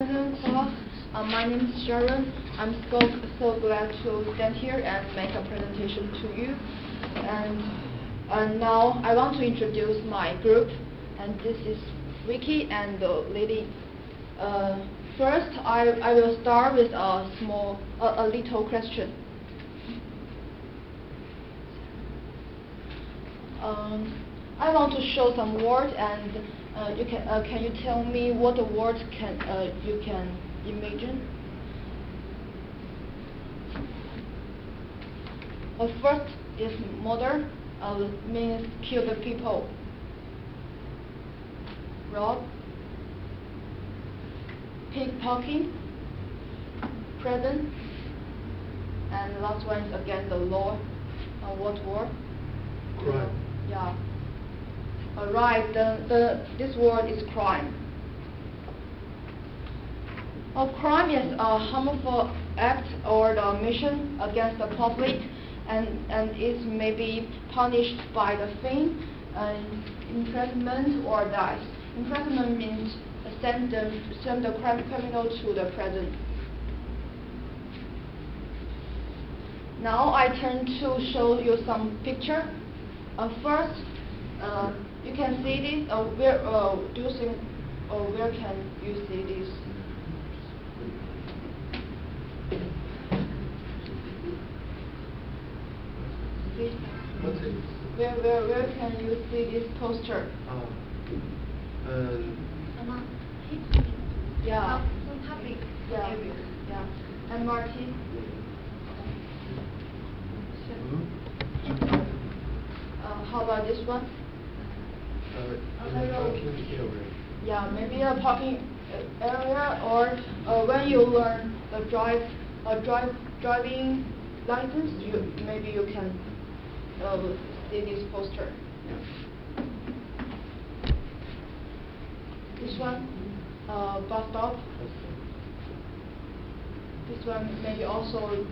Hello, my name is Sharon. I'm so glad to stand here and make a presentation to you. And now I want to introduce my group. And this is Vicky and Lily. First, I will start with a little question. I want to show some words, and can you tell me what the words you can imagine? First is murder, means kill the people. Rob, pickpocketing, prison, and the last one is against the law. What word? Crime. Yeah. Right. This word is crime. A crime is a harmful act or the omission against the public, and it may be punished by the fine, imprisonment, or death. Imprisonment means send the criminal to the prison. Now I turn to show you some picture. First, you can see this. Where do you think? Where can you see this? See? What's it? Where can you see this poster? Yeah. Some public Yeah. areas. Yeah. And Marty? How about this one? In the parking area. Yeah, maybe a parking area, or when you learn the driving license, maybe you can see this poster. This one, bus stop. This one maybe also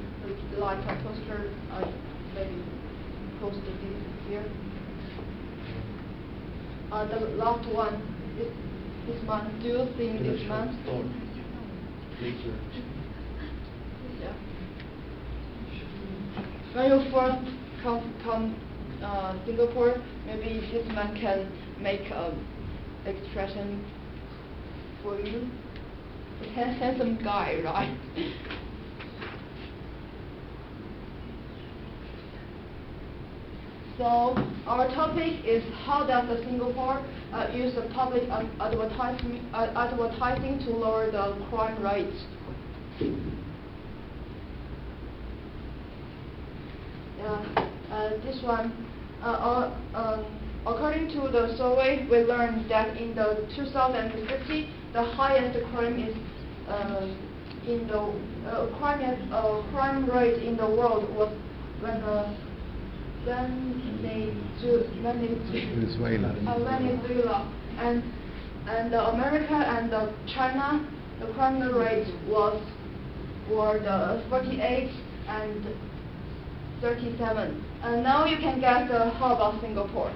like a poster, maybe posted here. The last one is this one. Do you think In a this shop one? store. Later. Yeah. When you first come Singapore, maybe this man can make expression for you. Handsome guy, right? So our topic is how does the Singapore use the public advertising to lower the crime rate. This one, according to the survey, we learned that in the 2050, the highest crime is crime rate in the world was Venezuela and America and China, the crime rate were the 48 and 37. And now you can guess how about Singapore?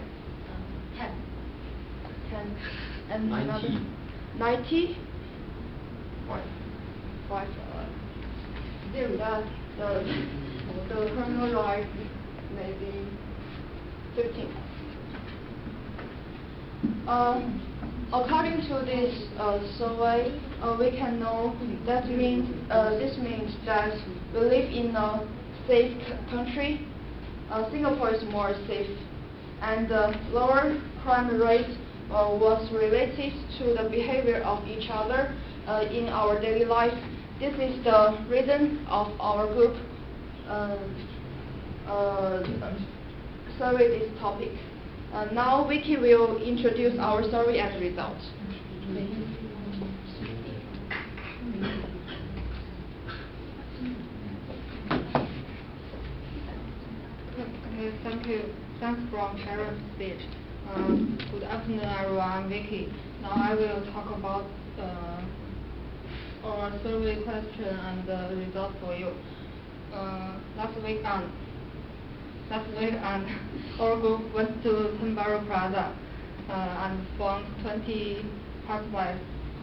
10. 10. And 90. another 90? 5. 5. The criminal rate maybe 15. According to this survey, we can know that this means that we live in a safe country. Singapore is more safe, and the lower crime rate was related to the behavior of each other in our daily life. This is the reason of our group survey this topic. Now Vicky will introduce our survey and results. Okay, thank you. Thanks from Sharon's speech. Good afternoon, everyone. I'm Vicky. Now I will talk about our survey question and the result for you. Last weekend, our group went to Timbaro Plaza and found 20 passers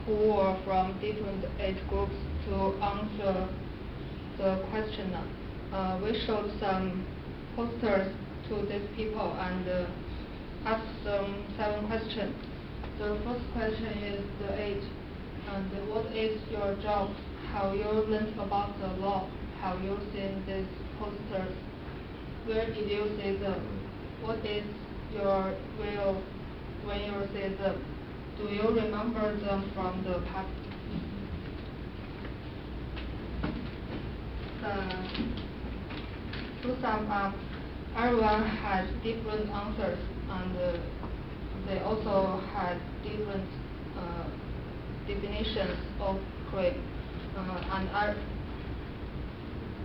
who were from different age groups to answer the questionnaire. We showed some posters to these people and asked them 7 questions. The first question is the age, and what is your job, how you learned about the law, how you seen these posters, where did you see them, what is your will when you see them, do you remember them from the past? To sum up, everyone had different answers, and they also had different definitions of crime,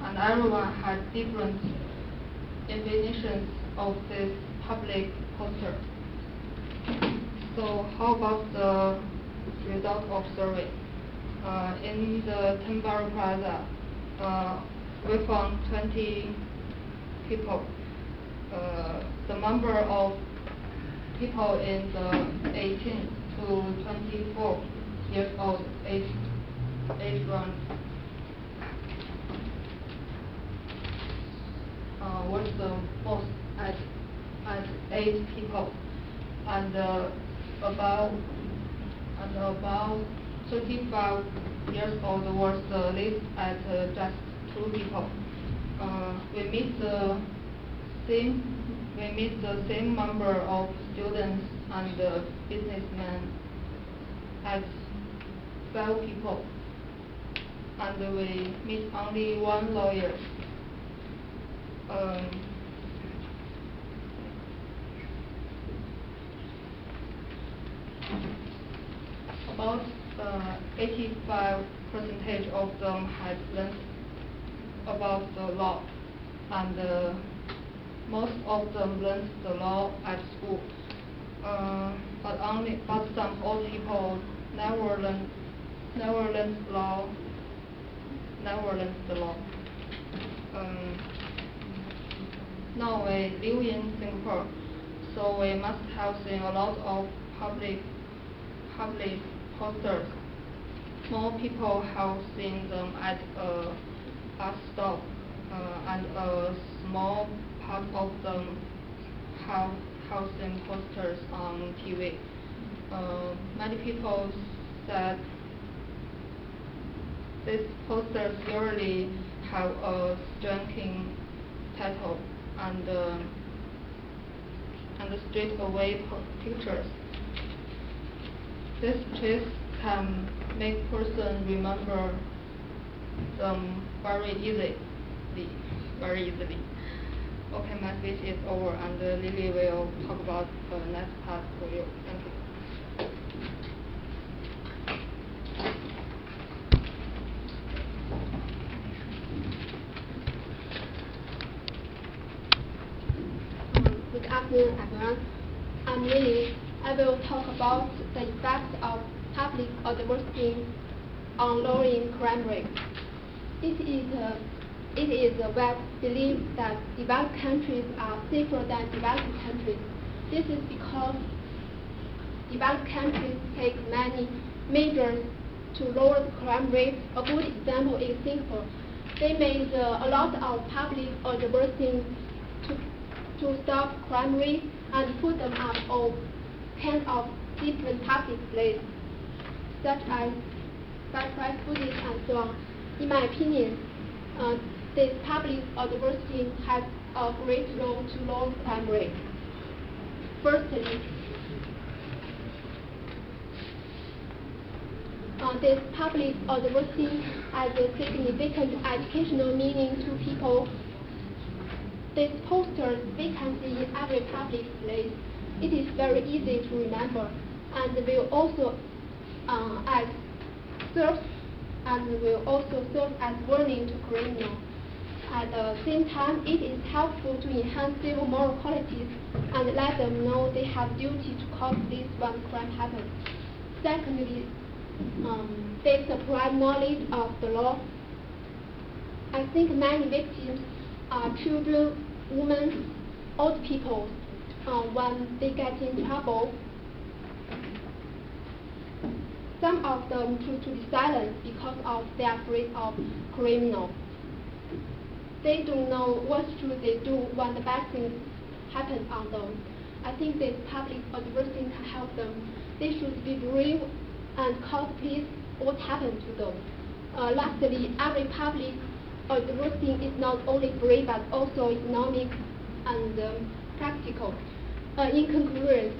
and everyone had different definitions of this public poster. So how about the result of survey? In the Timbaro Plaza, we found 20 people. The number of people in the 18 to 24 years old age range was the most at 8 people, and about 35 years old was the least at just 2 people. We meet the same number of students and businessmen as 12 people, and we meet only 1 lawyer. About 85% of them had learned about the law, and most of them learned the law at school. But some old people never learned the law. Now we live in Singapore, so we must have seen a lot of public posters. More people have seen them at a bus stop, and a small part of them have seen posters on TV. Many people said these posters usually have a striking title and straight away pictures. This trick can make person remember them very easily. Okay, my speech is over, and Lily will talk about the next part for you. Thank you. Good afternoon, everyone. I'm Lily. I will talk about the effect of public advertising on lowering crime rate. It is a wide belief that developed countries are safer than developing countries. This is because developed countries take many measures to lower the crime rate. A good example is Singapore. They made a lot of public advertising to stop crime rate and put them up all kinds of different public places, such as bike footage and so on. In my opinion, this public advertising has a great role to lower crime rate. Firstly, this public advertising has a significant educational meaning to people. These posters we can see in every public place. It is very easy to remember, and will also serve as warning to criminals. At the same time, it is helpful to enhance civil moral qualities and let them know they have duty to cause this when crime happens. Secondly, they provide knowledge of the law. I think many victims are children, women, old people. When they get in trouble, some of them choose to be silent because of they are afraid of criminal. They don't know what should they do when the bad things happen on them. I think this public advertising can help them. They should be brave and call the police what happened to them. Lastly, every public advertising is not only brave but also economic and practical. In conclusion,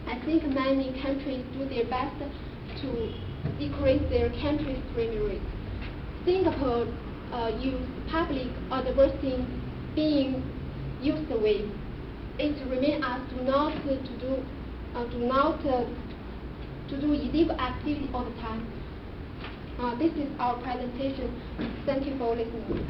I think many countries do their best to decrease their country's crime rate. Singapore used public advertising being used the way. It remains us to do illegal activity all the time. This is our presentation. Thank you for listening.